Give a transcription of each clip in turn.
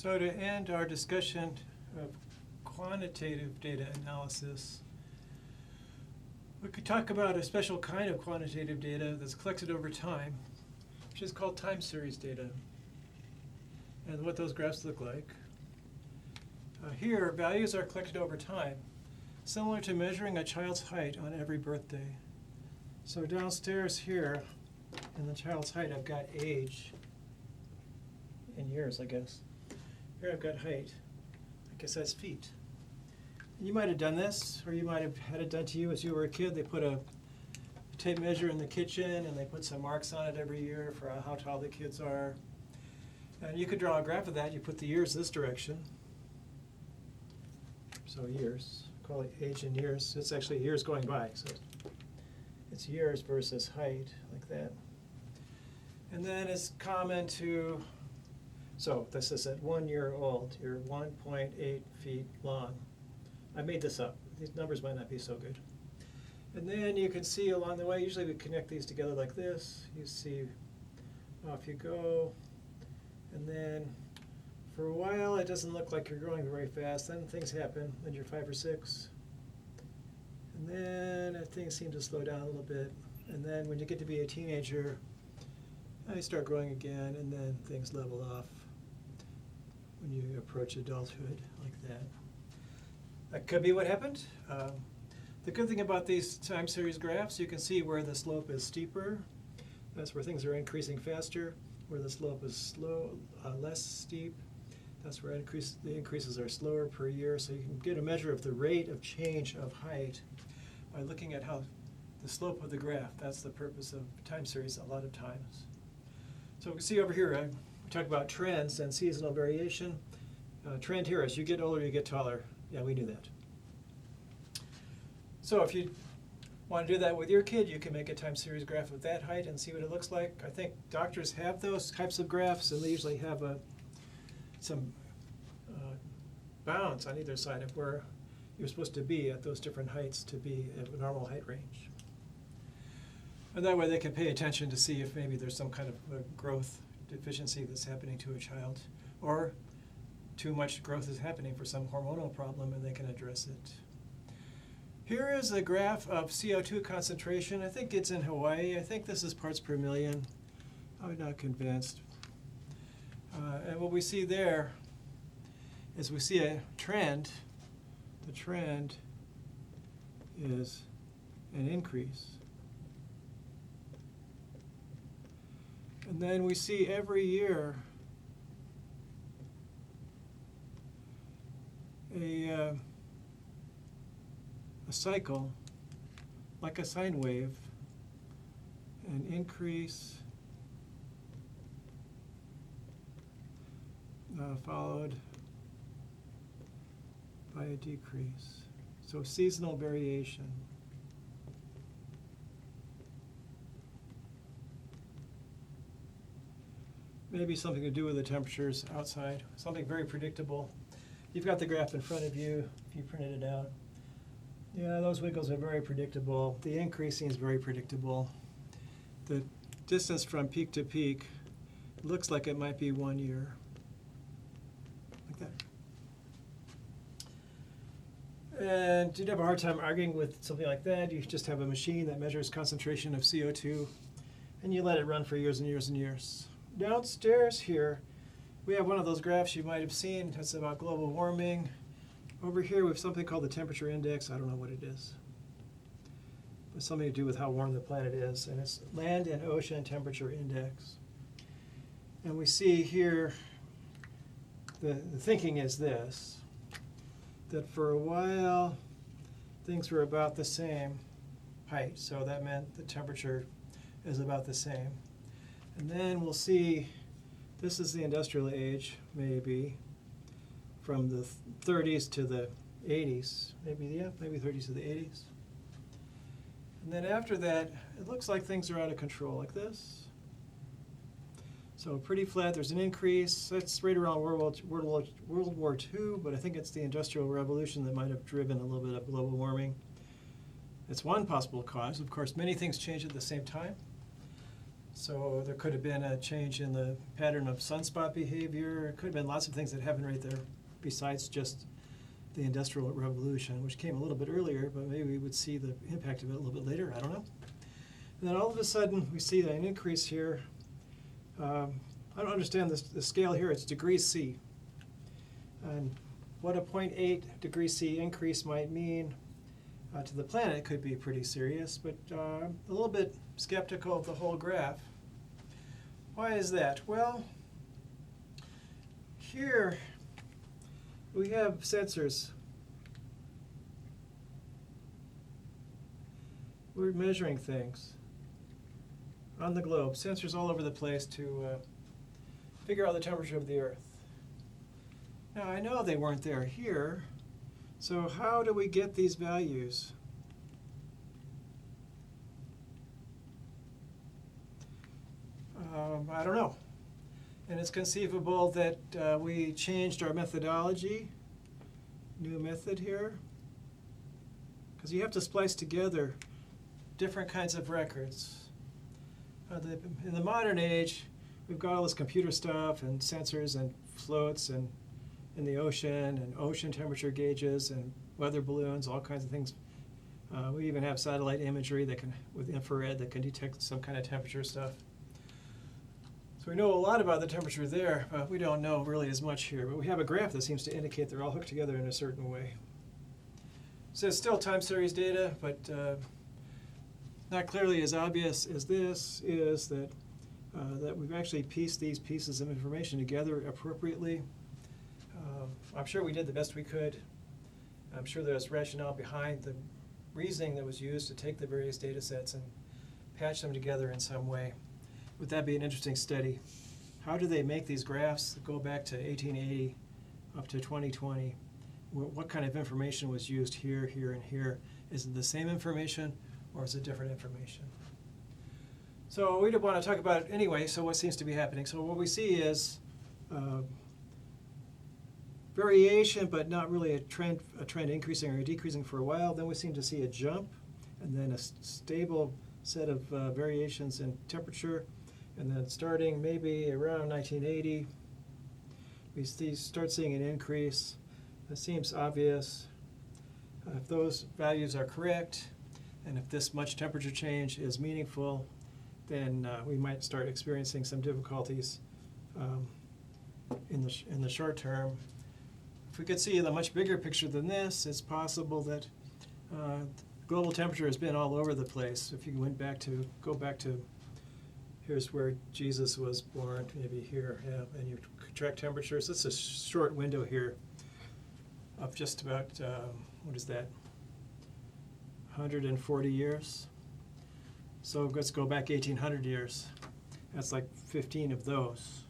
So to end our discussion of quantitative data analysis, we could talk about a special kind of quantitative data that's collected over time, which is called time series data, and what those graphs look like. Here, values are collected over time, similar to measuring a child's height on every birthday. So downstairs here, in the child's height, I've got age in years, I guess. Here I've got height. I guess that's feet. And you might have done this, or you might have had it done to you as you were a kid. They put a tape measure in the kitchen, and they put some marks on it every year for how tall the kids are. And you could draw a graph of that. You put the years this direction. So years, call it age in years. It's actually years going by. So it's years versus height, like that. And then it's common to, so this is at 1 year old, you're 1.8 feet long. I made this up. These numbers might not be so good. And then you can see along the way, usually we connect these together like this. You see, off you go. And then for a while, it doesn't look like you're growing very fast. Then things happen when you're 5 or 6. And then things seem to slow down a little bit. And then when you get to be a teenager, you start growing again, and then things level off when you approach adulthood, like that. That could be what happened. The good thing about these time series graphs, you can see where the slope is steeper. That's where things are increasing faster. Where the slope is less steep, that's where the increases are slower per year. So you can get a measure of the rate of change of height by looking at how the slope of the graph. That's the purpose of time series a lot of times. So we can see over here, we talk about trends and seasonal variation. Trend here, as you get older, you get taller. Yeah, we knew that. So if you want to do that with your kid, you can make a time series graph of that height and see what it looks like. I think doctors have those types of graphs, and they usually have some bounds on either side of where you're supposed to be at those different heights to be at a normal height range. And that way they can pay attention to see if maybe there's some kind of a growth deficiency that's happening to a child, or too much growth is happening for some hormonal problem, and they can address it. Here is a graph of CO2 concentration. I think it's in Hawaii. I think this is parts per million. I'm not convinced. And what we see there is we see a trend. The trend is an increase. And then we see every year a cycle, like a sine wave, an increase followed by a decrease. So seasonal variation. Maybe something to do with the temperatures outside, something very predictable. You've got the graph in front of you if you printed it out. Yeah, those wiggles are very predictable. The increasing is very predictable. The distance from peak to peak looks like it might be 1 year. Like that. And you'd have a hard time arguing with something like that. You just have a machine that measures concentration of CO2, and you let it run for years and years and years. Downstairs here, we have one of those graphs you might have seen. It's about global warming. Over here we have something called the temperature index. I don't know what it is. It's something to do with how warm the planet is. And it's land and ocean temperature index. And we see here, the thinking is this, that for a while things were about the same height. So that meant the temperature is about the same. And then we'll see, this is the industrial age, maybe, from the 30s to the 80s, maybe 30s to the 80s. And then after that, it looks like things are out of control, like this. So pretty flat, there's an increase. That's right around World War II, but I think it's the Industrial Revolution that might have driven a little bit of global warming. It's one possible cause. Of course, many things change at the same time. So there could have been a change in the pattern of sunspot behavior. It could have been lots of things that happened right there besides just the Industrial Revolution, which came a little bit earlier, but maybe we would see the impact of it a little bit later. I don't know. And then all of a sudden, we see an increase here. I don't understand the scale here. It's degrees C. And what a 0.8 degrees C increase might mean to the planet could be pretty serious, but a little bit skeptical of the whole graph. Why is that? Well, here we have sensors. We're measuring things on the globe, sensors all over the place to figure out the temperature of the Earth. Now, I know they weren't there here, so how do we get these values? I don't know. And it's conceivable that we changed our methodology, new method here, because you have to splice together different kinds of records. In the modern age, we've got all this computer stuff and sensors and floats and in the ocean and ocean temperature gauges and weather balloons, all kinds of things. We even have satellite imagery that can, with infrared, that can detect some kind of temperature stuff. So we know a lot about the temperature there, but we don't know really as much here. But we have a graph that seems to indicate they're all hooked together in a certain way. So it's still time series data, but not clearly as obvious as this is that we've actually pieced these pieces of information together appropriately. I'm sure we did the best we could. I'm sure there's rationale behind the reasoning that was used to take the various data sets and patch them together in some way. Would that be an interesting study? How do they make these graphs that go back to 1880 up to 2020? What kind of information was used here, here, and here? Is it the same information or is it different information? So we don't want to talk about it anyway, so what seems to be happening? So what we see is variation, but not really a trend increasing or decreasing for a while. Then we seem to see a jump and then a stable set of variations in temperature. And then starting maybe around 1980, we start seeing an increase. It seems obvious. If those values are correct, and if this much temperature change is meaningful, then we might start experiencing some difficulties in the short term. If we could see a much bigger picture than this, it's possible that global temperature has been all over the place. If you go back to here's where Jesus was born, maybe here, yeah, and you track temperatures. This is a short window here of just about, what is that, 140 years? So let's go back 1,800 years. That's like 15 of those.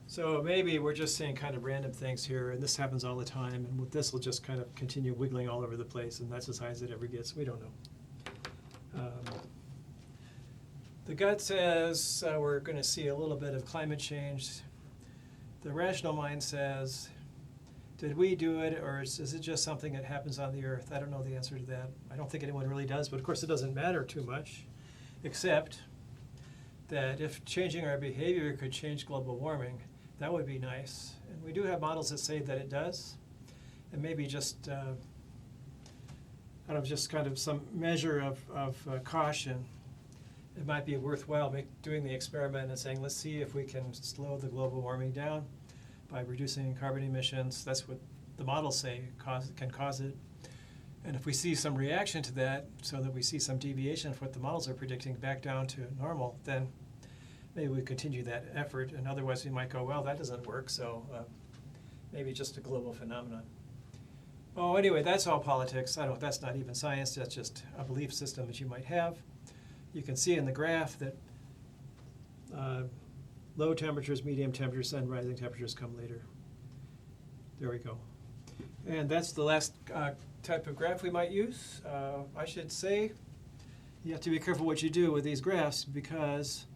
So maybe we're just seeing kind of random things here, and this happens all the time, and this will just kind of continue wiggling all over the place, and that's as high as it ever gets. We don't know. The gut says we're going to see a little bit of climate change. The rational mind says, did we do it, or is it just something that happens on the Earth? I don't know the answer to that. I don't think anyone really does, but of course it doesn't matter too much, except that if changing our behavior could change global warming, that would be nice. And we do have models that say that it does, and maybe just just kind of some measure of caution. It might be worthwhile doing the experiment and saying, let's see if we can slow the global warming down by reducing carbon emissions. That's what the models say can cause it. And if we see some reaction to that, so that we see some deviation of what the models are predicting back down to normal, then maybe we continue that effort. And otherwise we might go, well, that doesn't work, so maybe just a global phenomenon. Oh, anyway, that's all politics. That's not even science. That's just a belief system that you might have. You can see in the graph that low temperatures, medium temperatures, and rising temperatures come later. There we go. And that's the last type of graph we might use. I should say you have to be careful what you do with these graphs because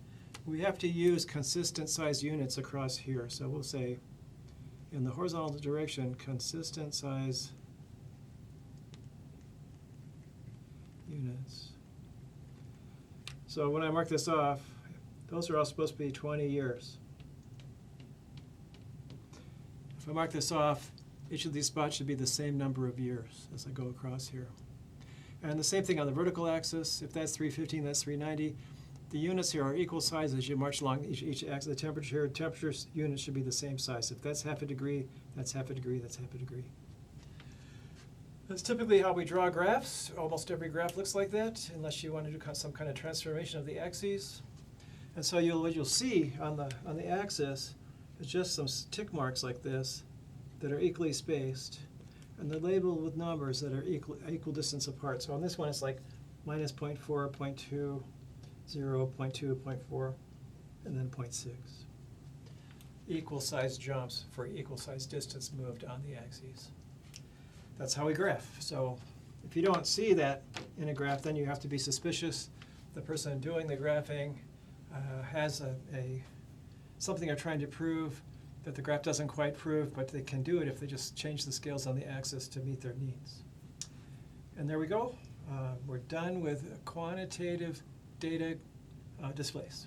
we have to use consistent size units across here. So we'll say in the horizontal direction, consistent size units. So when I mark this off, those are all supposed to be 20 years. If I mark this off, each of these spots should be the same number of years as I go across here. And the same thing on the vertical axis. If that's 315, that's 390. The units here are equal size as you march along each axis. The temperature units should be the same size. If that's half a degree, that's half a degree, that's half a degree. That's typically how we draw graphs. Almost every graph looks like that, unless you want to do some kind of transformation of the axes. And so what you'll see on the axis is just some tick marks like this that are equally spaced, and they're labeled with numbers that are equal distance apart. So on this one, it's like minus 0.4, 0.2, 0, 0.2, 0.4, and then 0.6. Equal size jumps for equal size distance moved on the axes. That's how we graph. So if you don't see that in a graph, then you have to be suspicious. The person doing the graphing has something they're trying to prove that the graph doesn't quite prove, but they can do it if they just change the scales on the axis to meet their needs. And there we go. We're done with quantitative data displays.